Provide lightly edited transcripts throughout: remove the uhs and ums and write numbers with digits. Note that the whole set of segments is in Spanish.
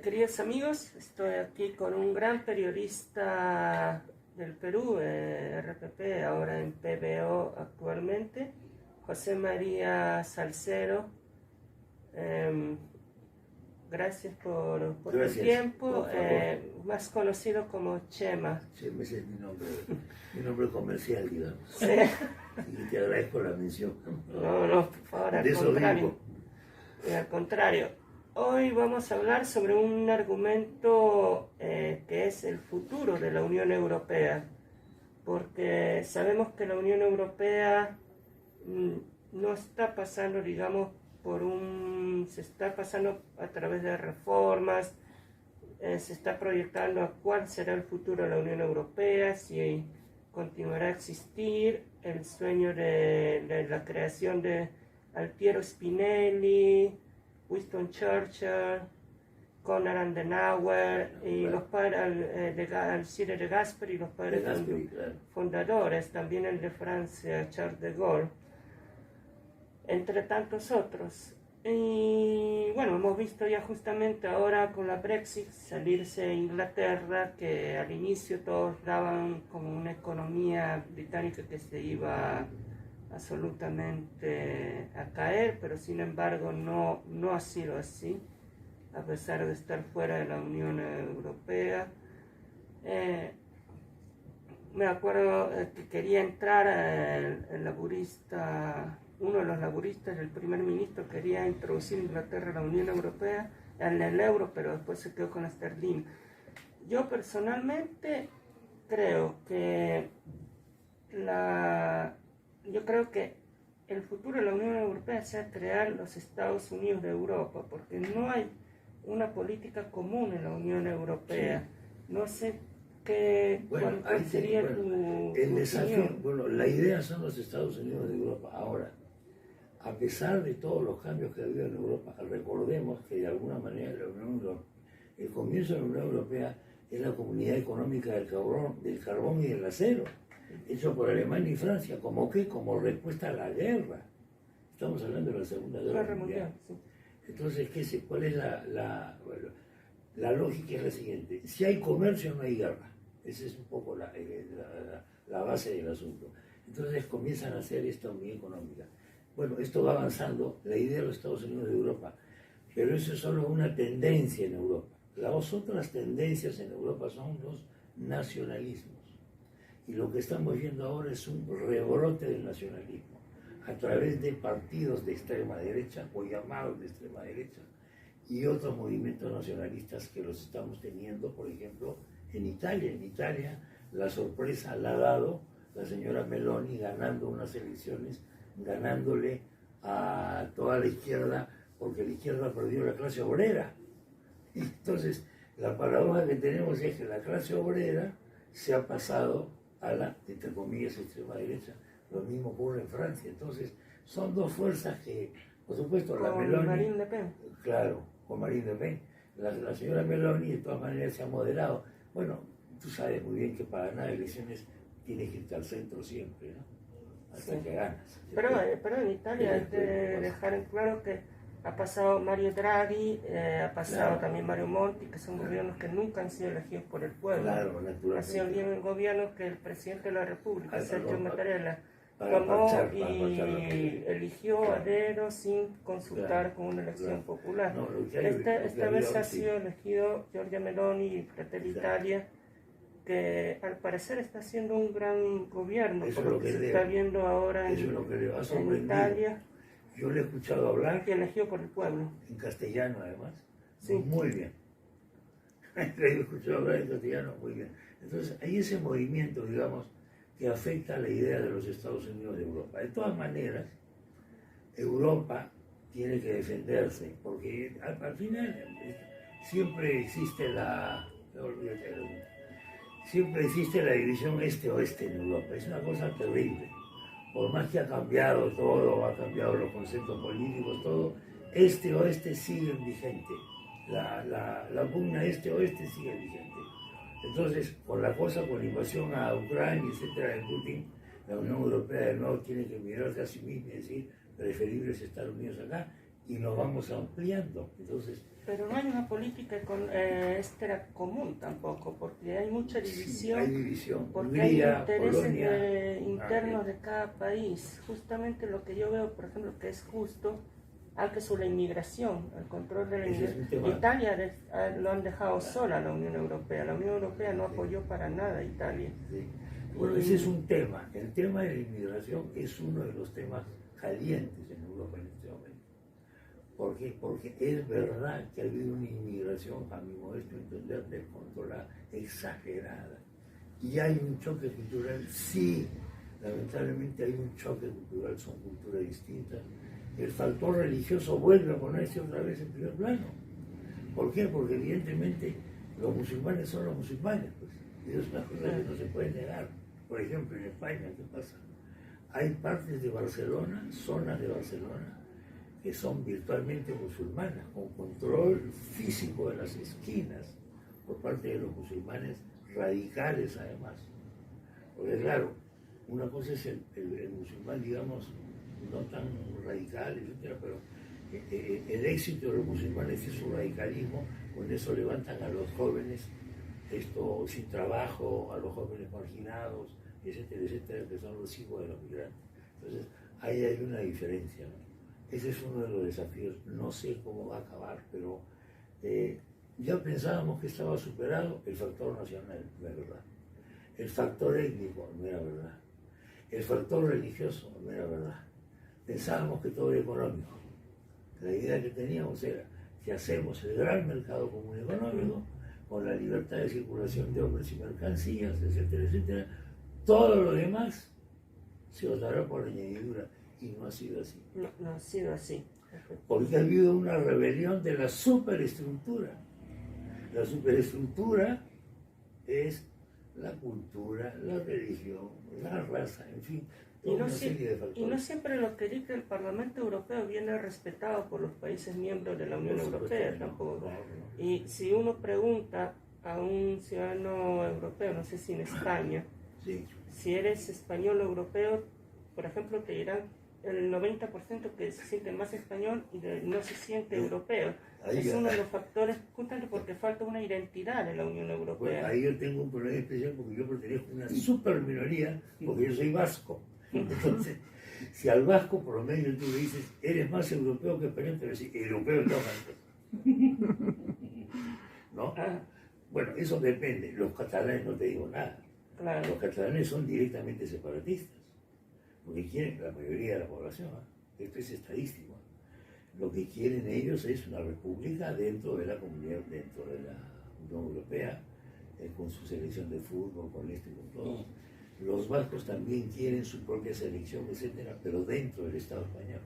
Queridos amigos, estoy aquí con un gran periodista del Perú, RPP, ahora en PBO actualmente, José María Salcero. Gracias por tu tiempo, por más conocido como Chema. Chema, ese es mi nombre comercial, digamos. Sí. Y te agradezco la mención. No, por favor, al contrario. Al contrario. Hoy vamos a hablar sobre un argumento que es el futuro de la Unión Europea, porque sabemos que la Unión Europea no está pasando, digamos, se está pasando a través de reformas, se está proyectando a cuál será el futuro de la Unión Europea, si continuará a existir el sueño de la creación de Altiero Spinelli, Winston Churchill, Konrad Adenauer y los padres, Alcide de Gasperi y los padres fundadores, también el de Francia, Charles de Gaulle, entre tantos otros. Y bueno, hemos visto ya justamente ahora con la Brexit salirse Inglaterra, que al inicio todos daban como una economía británica que se iba absolutamente a caer, pero sin embargo no ha sido así, a pesar de estar fuera de la Unión Europea. Me acuerdo que quería entrar el laborista, uno de los laboristas, el primer ministro, quería introducir Inglaterra a la Unión Europea, en el euro, pero después se quedó con la esterlina. Yo personalmente creo que el futuro de la Unión Europea sea crear los Estados Unidos de Europa, porque no hay una política común en la Unión Europea. Sí. No sé cuál sería tu desafío. opinión. Bueno, la idea son los Estados Unidos de Europa. Ahora, a pesar de todos los cambios que ha habido en Europa, recordemos que de alguna manera el comienzo de la Unión Europea es la Comunidad Económica del Carbón y del Acero, hecho por Alemania y Francia. ¿Cómo qué? Como respuesta a la guerra. Estamos hablando de la Segunda Guerra Mundial. Sí. Entonces, ¿cuál es la lógica? Es la siguiente: si hay comercio no hay guerra. Esa es un poco la base del asunto. Entonces comienzan a hacer esta unidad económica. Bueno, esto va avanzando, la idea de los Estados Unidos de Europa, pero eso es solo una tendencia en Europa. Las otras tendencias en Europa son los nacionalismos. Y lo que estamos viendo ahora es un rebrote del nacionalismo a través de partidos de extrema derecha o llamados de extrema derecha y otros movimientos nacionalistas que los estamos teniendo, por ejemplo, en Italia. En Italia la sorpresa la ha dado la señora Meloni ganando unas elecciones, ganándole a toda la izquierda, porque la izquierda perdió la clase obrera. Y entonces la paradoja que tenemos es que la clase obrera se ha pasado a la, entre comillas, extrema derecha. Lo mismo ocurre en Francia. Entonces, son dos fuerzas que, por supuesto, la Meloni... Marine Le Pen. Claro, con Marine Le Pen. La señora Meloni, de todas maneras, se ha moderado. Bueno, tú sabes muy bien que para ganar elecciones tienes que ir al centro siempre, ¿no? Hasta sí. Que ganas. Pero en Italia hay que dejar en claro que ha pasado Mario Draghi, ha pasado también Mario Monti, que son gobiernos que nunca han sido elegidos por el pueblo. Claro, naturalmente. Han sido gobiernos que el presidente de la República, Sergio Mattarella, tomó y eligió a dedo sin consultar con una elección popular. No, esta vez ha sido elegido Giorgia Meloni y Fratelli Italia, que al parecer está haciendo un gran gobierno, por lo que se está viendo ahora en Italia. Yo le he escuchado hablar. Que eligió por el pueblo. En castellano, además. Sí. Muy bien. Le he escuchado hablar en castellano, muy bien. Entonces, hay ese movimiento, digamos, que afecta a la idea de los Estados Unidos de Europa. De todas maneras, Europa tiene que defenderse, porque al final siempre existe siempre existe la división este-oeste en Europa. Es una cosa terrible. Por más que ha cambiado todo, ha cambiado los conceptos políticos, todo, este-oeste siguen vigente. La pugna este-oeste sigue vigente. Entonces, con la invasión a Ucrania, etcétera, de Putin, la Unión Europea de nuevo tiene que mirarse a sí misma y decir, preferible es Estados Unidos acá, y lo vamos ampliando. Entonces, pero no hay una política común tampoco, porque hay mucha división, sí, hay división. porque Hungría, hay intereses Polonia, internos de cada país. Justamente lo que yo veo, por ejemplo, que es justo, algo sobre la inmigración, el control de la inmigración. Italia lo han dejado sola a la Unión Europea. La Unión Europea no apoyó para nada a Italia. Sí. Bueno, ese es un tema. El tema de la inmigración es uno de los temas calientes en Europa en este momento. ¿Por qué? Porque es verdad que ha habido una inmigración, a mi modesto entender, descontrolada, exagerada. Y hay un choque cultural, sí, lamentablemente hay un choque cultural, son culturas distintas. El factor religioso vuelve a ponerse otra vez en primer plano. ¿Por qué? Porque evidentemente los musulmanes son los musulmanes, pues. Y es una cosa que no se puede negar. Por ejemplo, en España, ¿qué pasa? Hay partes de Barcelona, zonas de Barcelona, que son virtualmente musulmanas, con control físico de las esquinas por parte de los musulmanes radicales además. Porque claro, una cosa es el musulmán, digamos, no tan radical, etcétera, pero el éxito de los musulmanes es su radicalismo, con eso levantan a los jóvenes sin trabajo, a los jóvenes marginados, etcétera, etcétera, que son los hijos de los migrantes. Entonces, ahí hay una diferencia, ¿no? Ese es uno de los desafíos. No sé cómo va a acabar, pero ya pensábamos que estaba superado el factor nacional, no es verdad. El factor étnico, no era verdad. El factor religioso, no era verdad. Pensábamos que todo era económico. La idea que teníamos era que hacemos el gran mercado común económico, con la libertad de circulación de hombres y mercancías, etcétera, etcétera. Todo lo demás se os dará por añadidura. Y no ha sido así. No ha sido así. Porque ha habido una rebelión de la superestructura. La superestructura es la cultura, la religión, la raza, en fin, toda una serie de factores. Y no siempre lo que dice el Parlamento Europeo viene respetado por los países miembros de la Unión Europea tampoco. No. Y si uno pregunta a un ciudadano europeo, no sé si en España, sí, si eres español o europeo, por ejemplo, te dirán el 90% que se siente más español y no se siente europeo. Es uno de los factores, justamente porque falta una identidad en la Unión Europea. Bueno, ahí yo tengo un problema especial porque yo pertenezco a una super minoría, porque yo soy vasco. Entonces, si al vasco por lo menos tú le dices, eres más europeo que español, te va a decir, europeo no, antes. ¿No? Bueno, eso depende. Los catalanes no te digo nada. Claro. Los catalanes son directamente separatistas. Lo que quieren la mayoría de la población, esto es estadístico, lo que quieren ellos es una república dentro de la comunidad, dentro de la Unión Europea, con su selección de fútbol, con esto y con todo. Los vascos también quieren su propia selección, etcétera, pero dentro del Estado español,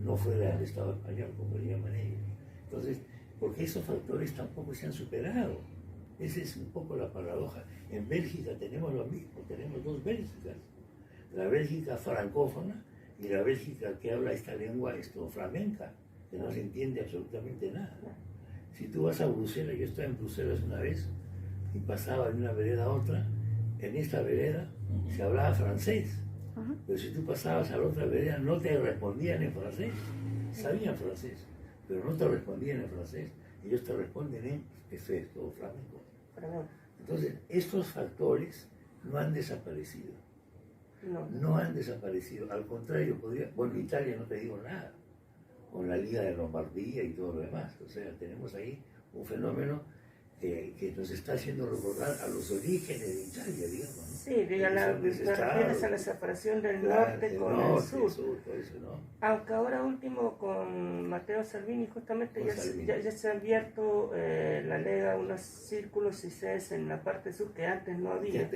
no fuera del Estado español, como le llaman ellos. Entonces, porque esos factores tampoco se han superado. Esa es un poco la paradoja. En Bélgica tenemos lo mismo, tenemos dos Bélgicas. La Bélgica francófona y la Bélgica que habla esta lengua flamenca, que no se entiende absolutamente nada. Si tú vas a Bruselas, yo estaba en Bruselas una vez y pasaba de una vereda a otra, en esta vereda se hablaba francés, pero si tú pasabas a la otra vereda no te respondían en francés, sabían francés, pero no te respondían en francés, ellos te responden en eso es todo flamenco. Entonces, estos factores no han desaparecido. No han desaparecido, al contrario, bueno, Italia no te digo nada, con la Liga de Lombardía y todo lo demás, o sea, tenemos ahí un fenómeno que nos está haciendo recordar a los orígenes de Italia, digamos, ¿no? Sí, refieres a la separación del norte con el sur. Todo eso, ¿no? Aunque ahora último con Matteo Salvini, justamente ya se ha abierto la Lega unos círculos y sedes en la parte sur que antes no había.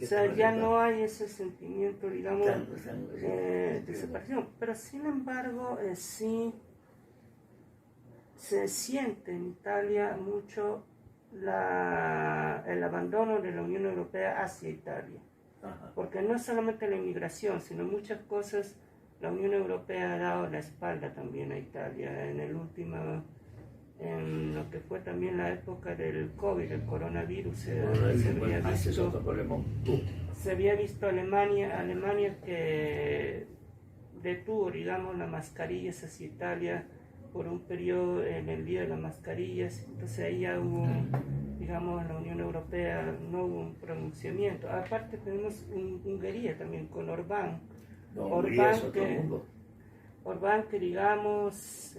O sea, ya no hay ese sentimiento, digamos, de separación. Pero sin embargo, sí se siente en Italia mucho el abandono de la Unión Europea hacia Italia. Porque no es solamente la inmigración, sino muchas cosas. La Unión Europea ha dado la espalda también a Italia en lo que fue también la época del COVID, el coronavirus. Se había visto Alemania que detuvo, digamos, las mascarillas hacia Italia por un periodo el envío de las mascarillas, entonces ahí ya hubo, digamos, en la Unión Europea no hubo un pronunciamiento. Aparte tenemos Hungría también con Orbán. No, Hungría es otro que, mundo. Orbán que digamos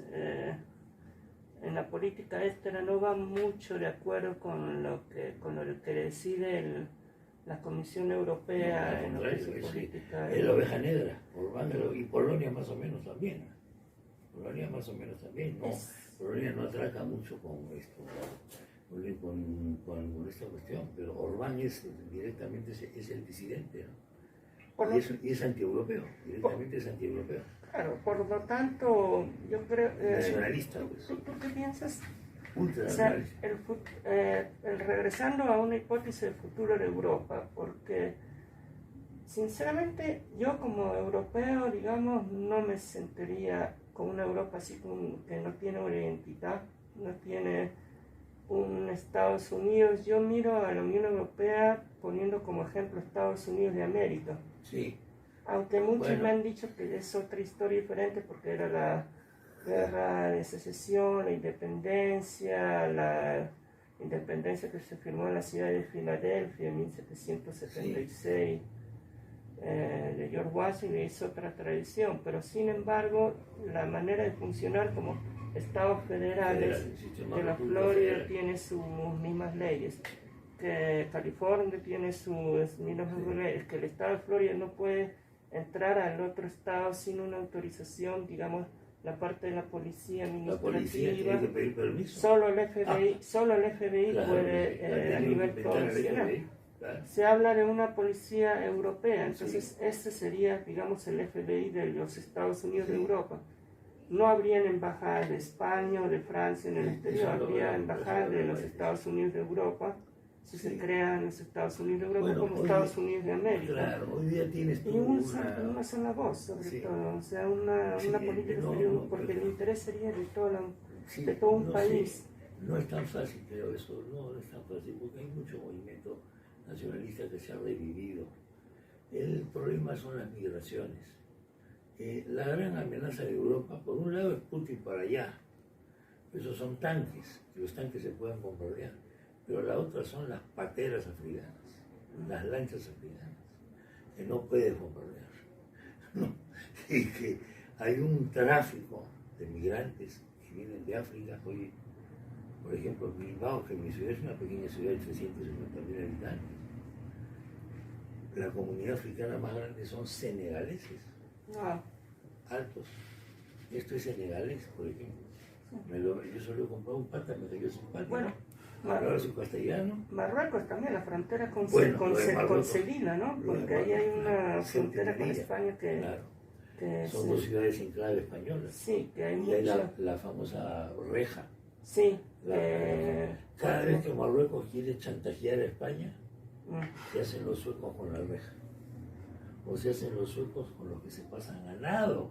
en la política externa no va mucho de acuerdo con lo que decide la Comisión Europea en lo que es política. Es la oveja negra, Orbán, y Polonia más o menos también. Polonia más o menos también, ¿no? Polonia no atraca mucho con esto, con esta cuestión, pero Orbán directamente es el disidente, ¿no? Y es antieuropeo, directamente es antieuropeo. Claro, por lo tanto, yo creo... nacionalista, pues. ¿Tú qué piensas? Ultranacionalista. O sea, regresando a una hipótesis del futuro de Europa, porque sinceramente yo como europeo, digamos, no me sentiría con una Europa así que no tiene una identidad, no tiene un Estados Unidos. Yo miro a la Unión Europea poniendo como ejemplo Estados Unidos de América. Sí. Aunque muchos me han dicho que es otra historia diferente porque era la guerra de secesión, la independencia que se firmó en la ciudad de Filadelfia en 1776, de George Washington, es otra tradición, pero sin embargo la manera de funcionar como estados federales de la Florida tiene sus mismas leyes, que California tiene sus mismas leyes, que el estado de Florida no puede entrar al otro estado sin una autorización, digamos, la parte de la policía administrativa. La policía tiene que pedir permiso. Solo el FBI claro, puede a nivel provincial. Claro. Se habla de una policía europea, entonces este sería, digamos, el FBI de los Estados Unidos de Europa. No habrían embajadas de España o de Francia en el exterior, habría embajadas de los Estados Unidos de Europa. Si se crean los Estados Unidos de Europa como Estados Unidos de América. Claro, hoy día tienes y una sola voz, sobre todo, o sea, una política exterior, porque el interés sería de todo un país. No es tan fácil, creo eso, no es tan fácil, porque hay mucho movimiento nacionalista que se ha revivido. El problema son las migraciones. La gran amenaza de Europa, por un lado, es Putin para allá. Esos son tanques, y los tanques se pueden bombardear. Pero la otra son las pateras africanas, las lanchas africanas, que no puedes bombardear. ¿No? Y que hay un tráfico de migrantes que vienen de África. Oye, por ejemplo, Bilbao, que mi ciudad es una pequeña ciudad de 350.000 habitantes. La comunidad africana más grande son senegaleses, altos. Esto es senegalés, por ejemplo. Yo solo he comprado un pata, me cayó simpático. Bueno, hablar su castellano. Marruecos también, la frontera con Sevilla, ¿no? Porque ahí hay una frontera con España que... Claro. Son dos ciudades en clave española. Sí, que hay y hay la famosa reja. Sí. Cada vez que Marruecos quiere chantajear a España, se hacen los suecos con la reja. O se hacen los suecos con los que se pasan a nado.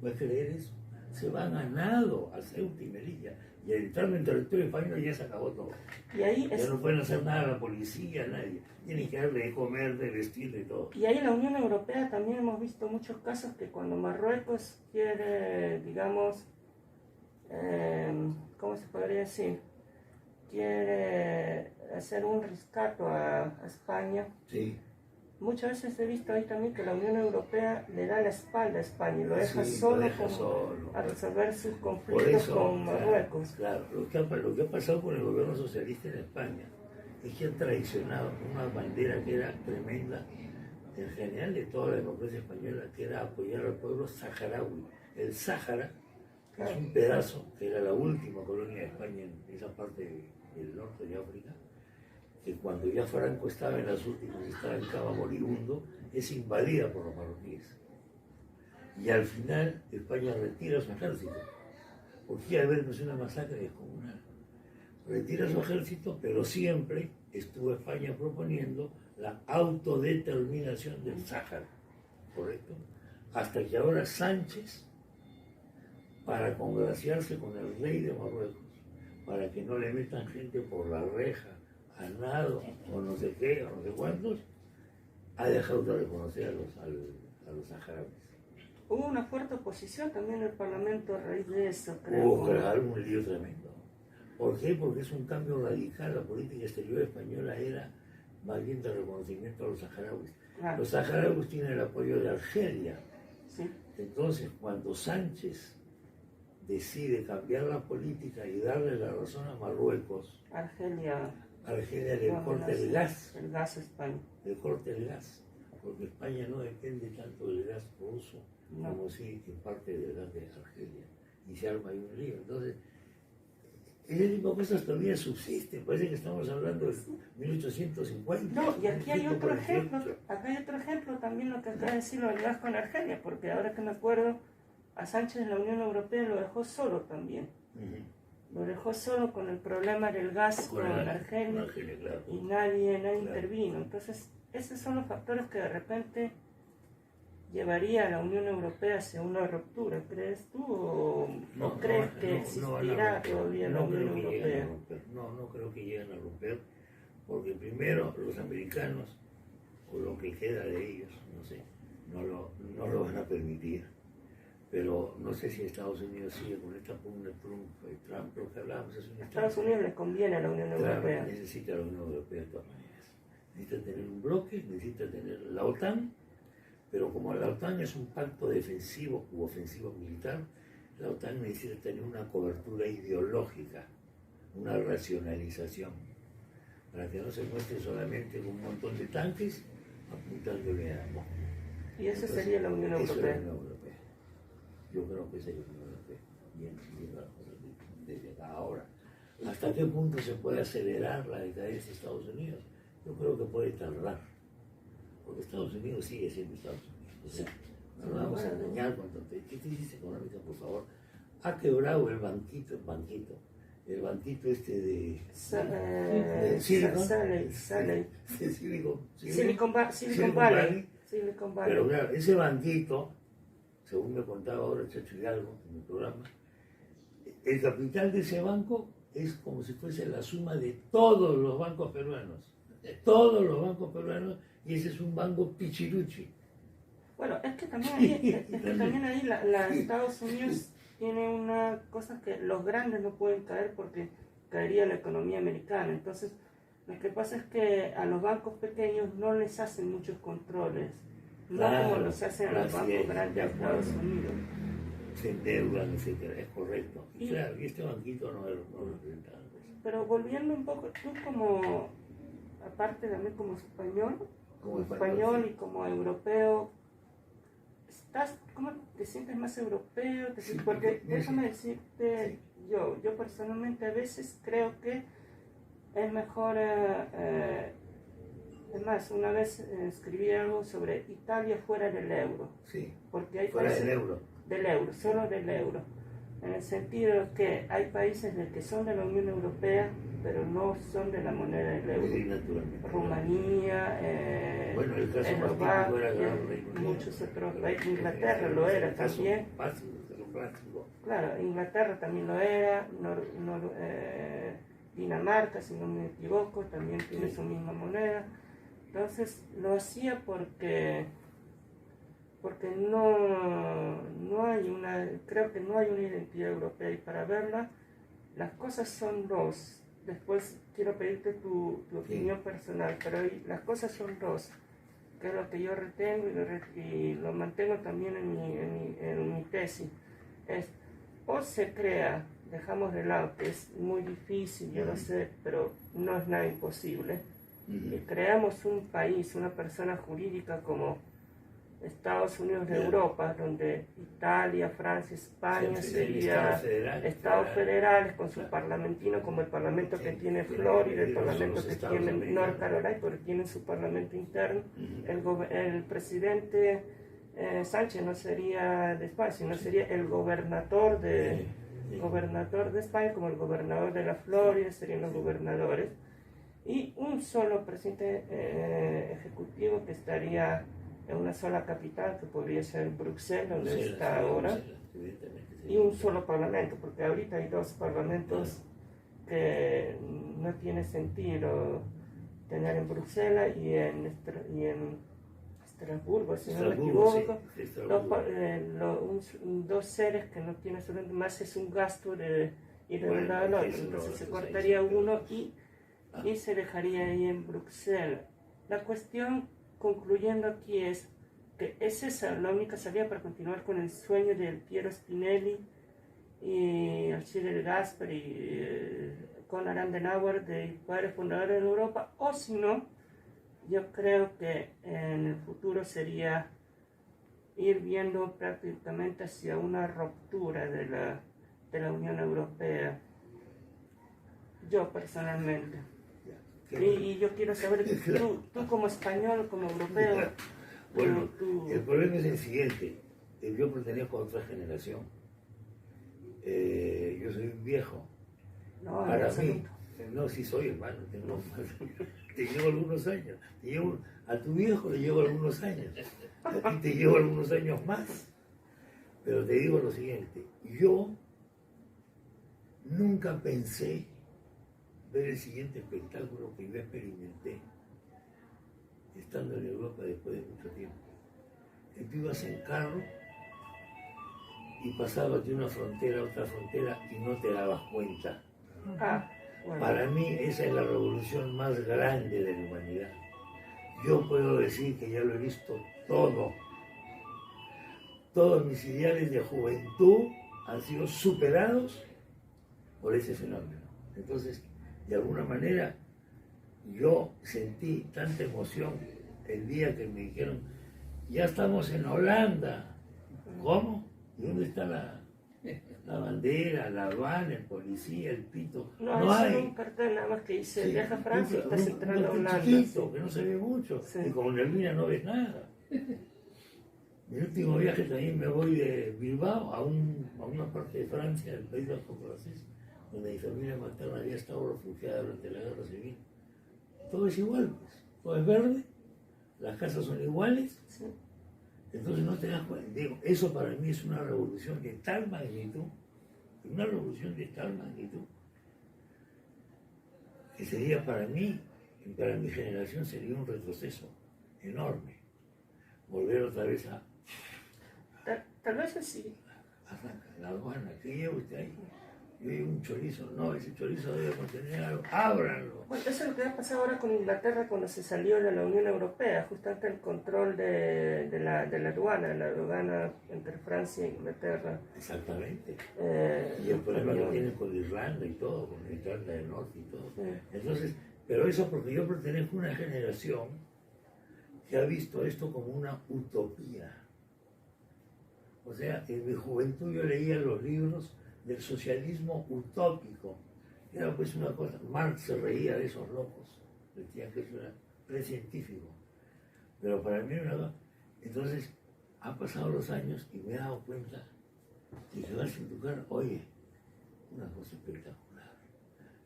¿Puedes creer eso? Se van a nado a Ceuta y Melilla. Y entrando en territorio español ya se acabó todo. Y ahí ya no pueden hacer nada la policía, nadie. Tienen que darle de comer, de vestir, de todo. Y ahí en la Unión Europea también hemos visto muchos casos que cuando Marruecos quiere, digamos, ¿cómo se podría decir? Quiere hacer un rescate a España. Sí. Muchas veces he visto ahí también que la Unión Europea le da la espalda a España y lo deja solo a resolver sus conflictos con Marruecos. Claro, lo que ha pasado con el gobierno socialista en España es que han traicionado una bandera que era tremenda, en general de toda la democracia española, que era apoyar al pueblo saharaui. El Sáhara es un pedazo que era la última colonia de España en esa parte del norte de África, que cuando ya Franco estaba en las últimas, estaba en cama moribundo, es invadida por los marroquíes. Y al final España retira su ejército, porque al ver no es una masacre descomunal. Retira su ejército, pero siempre estuvo España proponiendo la autodeterminación del Sáhara, ¿correcto? Hasta que ahora Sánchez, para congraciarse con el rey de Marruecos, para que no le metan gente por la reja, a nado, o no sé qué, o no sé cuántos, ha dejado de reconocer a los saharauis. hubo una fuerte oposición también en el Parlamento a raíz de eso, creo. Claro, un lío tremendo. ¿Por qué? Porque es un cambio radical. La política exterior española era más bien de reconocimiento a los saharauis. Claro. Los saharauis tienen el apoyo de Argelia. Sí. Entonces, cuando Sánchez decide cambiar la política y darle la razón a Marruecos, Argelia le corta el gas. El gas a España. Le corta el gas, porque España no depende tanto del gas ruso como si en parte del gas de Argelia. Y se arma ahí un lío. Entonces, ese tipo de cosas todavía subsisten. Parece que estamos hablando de 1850. No, y aquí hay otro ejemplo. Acá hay otro ejemplo también, lo que acaba de decir lo del gas con Argelia, porque ahora que me acuerdo, a Sánchez en la Unión Europea lo dejó solo también. Lo dejó solo con el problema del gas con Argelia, claro. Y nadie intervino. Entonces, esos son los factores que de repente llevaría a la Unión Europea hacia una ruptura, ¿crees tú? ¿O no crees que existirá todavía la Unión Europea? No creo que lleguen a romper, porque primero los americanos, o lo que queda de ellos, no sé, no lo van a permitir. Pero no sé si Estados Unidos sigue con esta pugna Trump, lo que hablábamos hace un instante. Estados Unidos le conviene a la Unión Europea. Necesita a la Unión Europea de todas maneras. Necesita tener un bloque, necesita tener la OTAN, pero como la OTAN es un pacto defensivo u ofensivo militar, la OTAN necesita tener una cobertura ideológica, una racionalización, para que no se muestre solamente con un montón de tanques apuntándole a Moscú. Y eso sería la Unión Europea. Yo creo que sería la Unión Europea. Bien, desde acá ahora. ¿Hasta qué punto se puede acelerar la decadencia de Estados Unidos? Yo creo que puede tardar. Porque Estados Unidos sigue siendo Estados Unidos. O sea, no nos vamos a engañar cuando ¿qué crisis económica, por favor? Ha quebrado el banquito este de Silicon Valley. Pero claro, ese banquito, según me contaba ahora el Chacho Hidalgo en mi programa, el capital de ese banco es como si fuese la suma de todos los bancos peruanos. Y ese es un banco pichiruchi. Bueno, es que también ahí, Estados Unidos tiene una cosa que los grandes no pueden caer porque caería la economía americana. Entonces, lo que pasa es que a los bancos pequeños no les hacen muchos controles, no como los hacen a los bancos grandes de Estados Unidos. Se endeudan, etcétera, es correcto. Y claro, y este banquito no representa nada. Pero volviendo un poco, tú como, aparte de mí como español y como europeo, ¿cómo te sientes más europeo? Porque déjame decirte, yo personalmente a veces creo que es mejor, además una vez escribí algo sobre Italia fuera del euro. Sí, porque hay fuera países, del euro. Del euro, solo del euro. En el sentido que hay países que son de la Unión Europea, pero no son de la moneda del euro. Sí, naturalmente. Rumanía, bueno, el caso más típico era muchos otros países. Inglaterra lo era también. Claro, Inglaterra también lo era. Dinamarca, si no me equivoco, también tiene su misma moneda. Entonces lo hacía porque no hay creo que no hay una identidad europea, y para verla las cosas son dos. Después quiero pedirte tu opinión personal, pero las cosas son dos, que es lo que yo retengo y lo mantengo también en mi tesis. Es, o se crea, dejamos de lado que es muy difícil, yo lo sé, pero no es nada imposible, que creamos un país, una persona jurídica como Estados Unidos de Europa, donde Italia, Francia, España sería estados federales con su parlamentino, como el parlamento que tiene Florida, el parlamento que tiene North Carolina, porque tienen su parlamento interno. El presidente Sánchez no sería de España, sino sería el gobernador de España, como el gobernador de la Florida, serían los gobernadores, y un solo presidente ejecutivo que estaría en una sola capital, que podría ser Bruselas, donde está ahora, y un solo parlamento, porque ahorita hay dos parlamentos que no tiene sentido tener en Bruselas y en Estrasburgo, si no me Estrasburgo, equivoco. sí, Estrasburgo. Dos seres que no tienen absolutamente más, es un gasto de ir de un lado al otro. Entonces se cortaría uno y se dejaría ahí en Bruselas. La cuestión, concluyendo aquí, es que es esa la única salida para continuar con el sueño del Piero Spinelli y Alcide Gasperi y Konrad Adenauer de padres fundadores de Europa, o si no, yo creo que en el futuro sería ir viendo prácticamente hacia una ruptura de la Unión Europea. Yo personalmente. Y yo quiero saber, tú como español, como europeo. Bueno, el problema es el siguiente. Yo pertenezco a otra generación. Yo soy un viejo. No, para mí, no, sí soy hermano, te llevo algunos años. A tu viejo le llevo algunos años. A ti te llevo algunos años más. Pero te digo lo siguiente. Yo nunca pensé ver el siguiente espectáculo que yo experimenté estando en Europa después de mucho tiempo. Que tú ibas en carro y pasabas de una frontera a otra frontera y no te dabas cuenta. Bueno. Para mí esa es la revolución más grande de la humanidad. Yo puedo decir que ya lo he visto todo. Todos mis ideales de juventud han sido superados por ese fenómeno. Entonces, de alguna manera, yo sentí tanta emoción el día que me dijeron, ya estamos en Holanda. ¿Cómo? ¿Y dónde está la bandera, la aduana, el policía, el pito? No hay un cartel nada más que dice, viaja a Francia y estás entrando a Holanda. Chiquito, que no se ve mucho, y como neblina no ves nada. Mi último viaje también me voy de Bilbao a una parte de Francia, del País Vasco francés, donde mi familia materna había estado refugiada durante la guerra civil. Todo es igual, pues. Todo es verde, las casas son iguales. Sí. Entonces no te das cuenta. Digo, eso para mí es una revolución de tal magnitud, que sería para mí, y para mi generación sería un retroceso enorme. Volver otra vez a... Tal vez así. La aduana, ¿qué lleva usted ahí? Yo llevo un chorizo, no, ese chorizo debe contener algo, ábranlo. Bueno, eso es lo que ha pasado ahora con Inglaterra cuando se salió de la Unión Europea, justamente el control de la aduana entre Francia e Inglaterra. Exactamente. Y el problema que tienen con Irlanda y todo, con Irlanda del Norte y todo. Sí. Entonces, pero eso porque yo pertenezco a una generación que ha visto esto como una utopía. O sea, en mi juventud yo leía los libros del socialismo utópico. Era pues una cosa, Marx se reía de esos locos, decía que eso era precientífico. Pero para mí era una... Entonces, han pasado los años y me he dado cuenta que te vas en tu cara, oye, una cosa espectacular.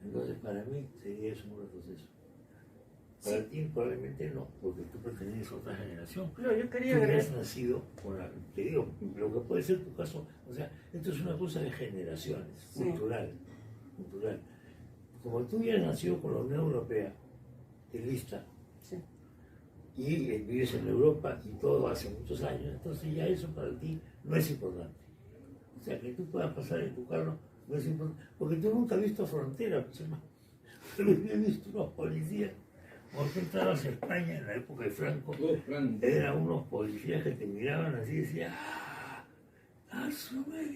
Entonces, para mí sería eso un retroceso. Para ti probablemente no, porque tú perteneces a otra generación. No, yo quería tú has nacido con la, te digo, lo que puede ser tu caso, o sea, esto es una cosa de generaciones, sí. cultural. Como tú ya has nacido con la Unión Europea, lista, sí. y vives en Europa y todo hace muchos años, entonces ya eso para ti no es importante. O sea, que tú puedas pasar en tu carro no es importante, porque tú nunca has visto fronteras, pues, hermano. Yo he visto unos policías. Cuando tú entrabas a España en la época de Franco, eran unos policías que te miraban así y decían,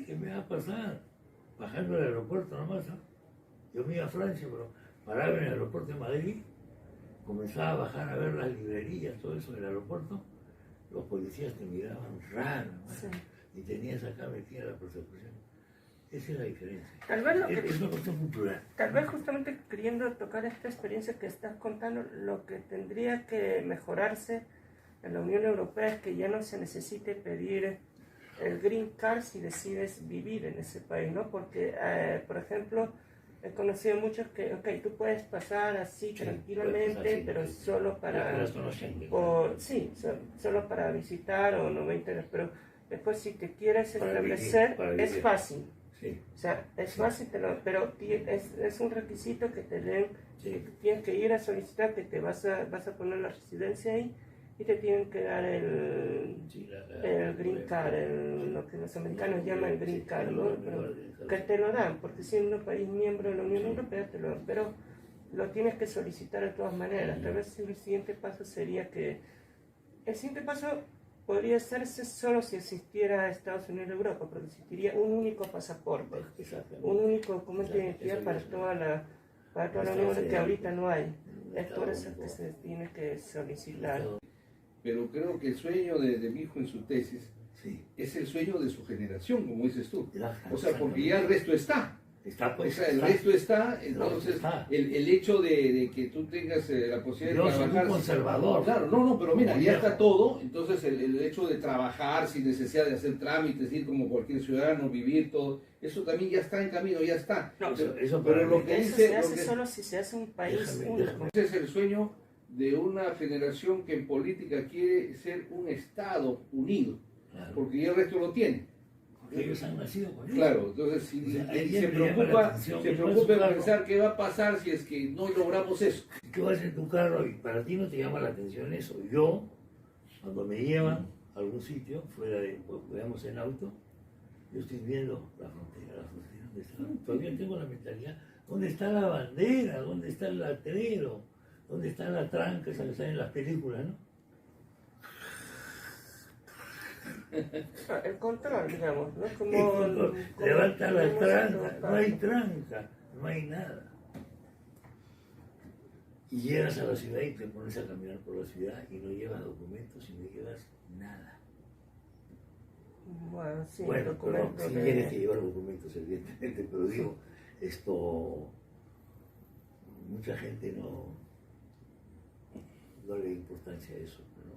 ¿qué me va a pasar? Bajando al aeropuerto nomás, ¿no? Yo me iba a Francia, pero paraba en el aeropuerto de Madrid, comenzaba a bajar a ver las librerías, todo eso del aeropuerto, los policías te miraban raro, ¿no? Sí. Y tenías acá metida la persecución. Esa es la diferencia. Tal vez es una cuestión cultural. Tal vez justamente queriendo tocar esta experiencia que estás contando, lo que tendría que mejorarse en la Unión Europea es que ya no se necesite pedir el Green Card si decides vivir en ese país, ¿no? Porque, por ejemplo, he conocido muchos que, tú puedes pasar así tranquilamente, pero solo para... solo para visitar o no me interesa, pero después si te quieres establecer, es fácil. Sí. O sea, es fácil, pero es un requisito que te den, que tienes que ir a solicitar, que te vas a poner la residencia ahí y te tienen que dar Sí, el green card, lo que los americanos llaman el green card, ¿no? Pero que te lo dan, porque siendo país miembro de la Unión Europea te lo dan, pero lo tienes que solicitar de todas maneras. Tal vez el siguiente paso sería que... El siguiente paso podría hacerse solo si existiera Estados Unidos y Europa, porque existiría un único pasaporte, un único documento de identidad para toda la Unión Europea, que ahorita no hay. Es por eso que se tiene que solicitar. Pero creo que el sueño de mi hijo en su tesis es el sueño de su generación, como dices tú. O sea, porque ya el resto está. Pues, o sea, el resto está, entonces el hecho de que tú tengas la posibilidad de trabajar... Yo soy un conservador. Claro, no, pero mira, ya está todo, entonces el hecho de trabajar sin necesidad de hacer trámites, ir como cualquier ciudadano, vivir todo, eso también ya está en camino, ya está. No, pero lo que dice... se hace solo si se hace un país único. Ese es el sueño de una generación que en política quiere ser un Estado unido, porque ya el resto lo tiene. Ellos han nacido con ello. Claro, entonces se preocupa en pensar qué va a pasar si es que no logramos eso. ¿Qué vas en tu carro y para ti no te llama la atención eso? Yo, cuando me llevan a algún sitio, fuera de, digamos, en auto, yo estoy viendo la frontera, ¿dónde está? Todavía tengo la mentalidad, ¿dónde está la bandera? ¿Dónde está el letrero? ¿Dónde está la tranca esa que sale en las películas, no? El control, digamos, ¿no? Como levanta la tranca, no hay tranca, no hay nada. Y llegas a la ciudad y te pones a caminar por la ciudad y no llevas documentos y no llevas nada. Bueno, sí, pero sí tienes que llevar documentos, evidentemente, pero digo, esto, mucha gente no le da importancia a eso, ¿no?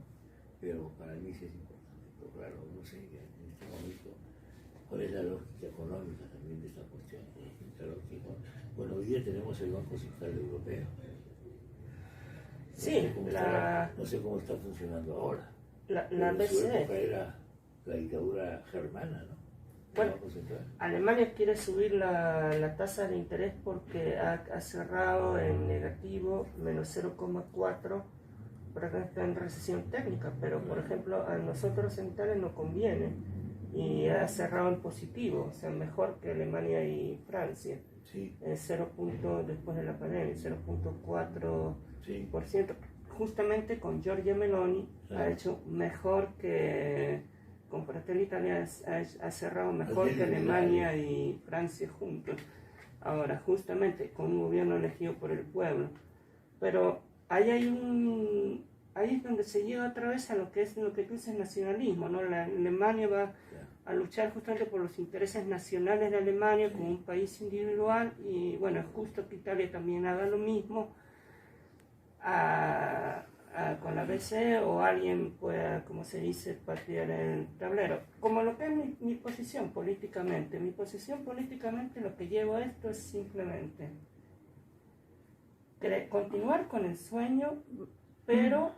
Pero para mí sí es importante. Pero claro, no sé en este momento cuál es la lógica económica también de esta cuestión. Bueno, hoy día tenemos el Banco Central Europeo. Sí, no sé cómo está funcionando ahora. La BCE. Era la dictadura germana, ¿no? Bueno, Alemania quiere subir la tasa de interés porque ha cerrado en negativo, menos 0,4, por acá está en recesión técnica, pero por ejemplo a nosotros en Italia no conviene y ha cerrado en positivo, o sea, mejor que Alemania y Francia. Sí. 0 puntos después de la pandemia, 0,4%. Sí. Justamente con Giorgia Meloni ha hecho mejor que, con Fratelli Italia ha cerrado mejor que Alemania y Francia juntos. Ahora, justamente con un gobierno elegido por el pueblo. Pero ahí es donde se llega otra vez a lo que tú dices nacionalismo, ¿no? La Alemania va a luchar justamente por los intereses nacionales de Alemania como un país individual y bueno, es justo que Italia también haga lo mismo con la BCE o alguien pueda, como se dice, patear el tablero. Como lo que es mi posición políticamente. Mi posición políticamente lo que llevo a esto es simplemente continuar con el sueño, pero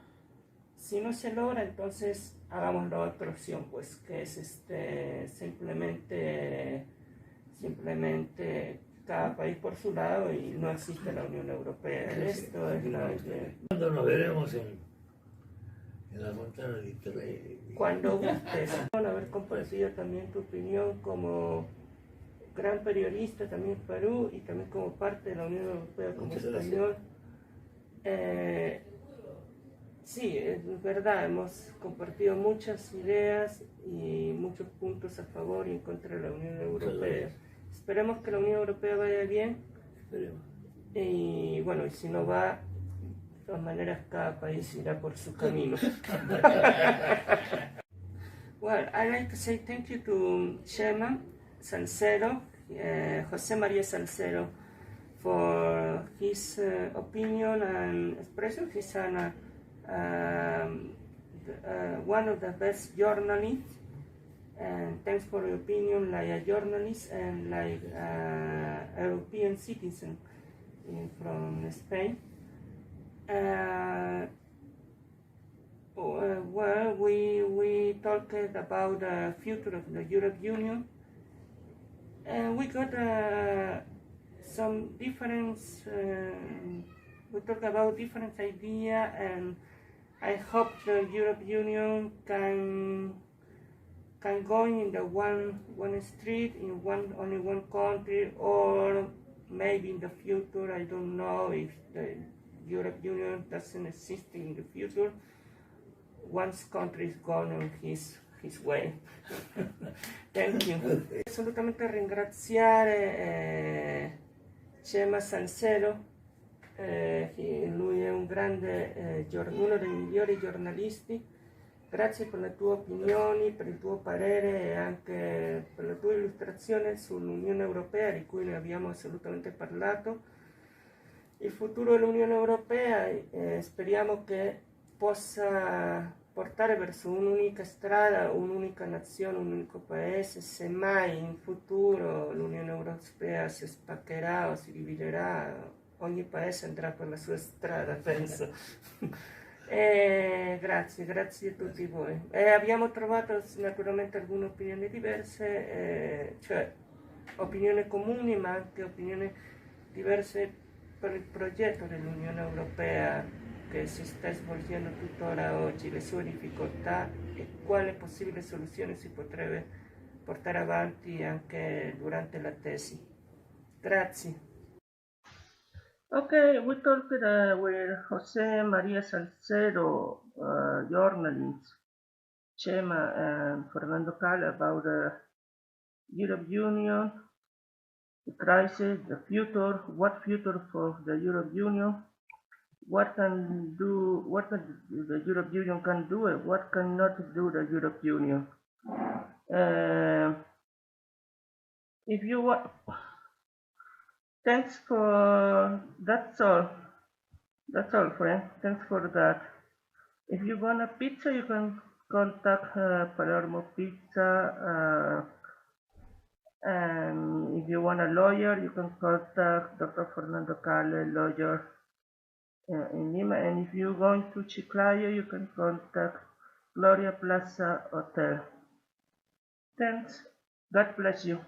si no se logra, entonces hagamos la otra opción, pues, que es simplemente cada país por su lado y no existe la Unión Europea. Esto es la idea. ¿Cuándo nos veremos en la Fontana di Trevi? Cuando gustes. Haber compartido también tu opinión como gran periodista también en Perú y también como parte de la Unión Europea como español. Sí, es verdad, hemos compartido muchas ideas y muchos puntos a favor y en contra de la Unión Europea. Esperemos que la Unión Europea vaya bien. Esperemos. Y bueno, y si no va, de todas maneras cada país irá por su camino. Well, I'd like to say thank you to Chairman Salcedo, José María Salcedo, for his opinion and expression. He's one of the best journalists, and thanks for your opinion like a journalist and like European citizen from Spain. Well, we talked about the future of the European Union, and we got some different. We talked about different ideas and I hope the European Union can go in the one street in only one country, or maybe in the future, I don't know if the European Union doesn't exist in the future, once country is gone on his way. Thank you. Assolutamente ringraziare Cema Salcedo, lui è un grande, uno dei migliori giornalisti. Grazie per le tue opinioni, per il tuo parere e anche per la tua illustrazione sull'Unione Europea, di cui ne abbiamo assolutamente parlato. Il futuro dell'Unione Europea speriamo che possa portare verso un'unica strada, un'unica nazione, un unico paese. Se mai in futuro l'Unione Europea si spaccherà o si dividerà, ogni paese andrà per la sua strada, penso. Grazie a tutti voi. Abbiamo trovato naturalmente alcune opinioni diverse, cioè opinioni comuni, ma anche opinioni diverse per il progetto dell'Unione Europea che si sta svolgendo tuttora oggi, le sue difficoltà e quale possibile soluzione si potrebbe portare avanti anche durante la tesi. Grazie. Okay, we talked with Jose Maria Salcedo, journalist, Cema and Fernando Calle about the European Union, the crisis, the future, what future for the European Union, what the European Union can do and what cannot do the European Union. If you want, thanks for, that's all, friend, thanks for that. If you want a pizza, you can contact Palermo Pizza, and if you want a lawyer, you can contact Dr. Fernando Calle, lawyer in Lima, and if you're going to Chiclayo, you can contact Gloria Plaza Hotel. Thanks, God bless you.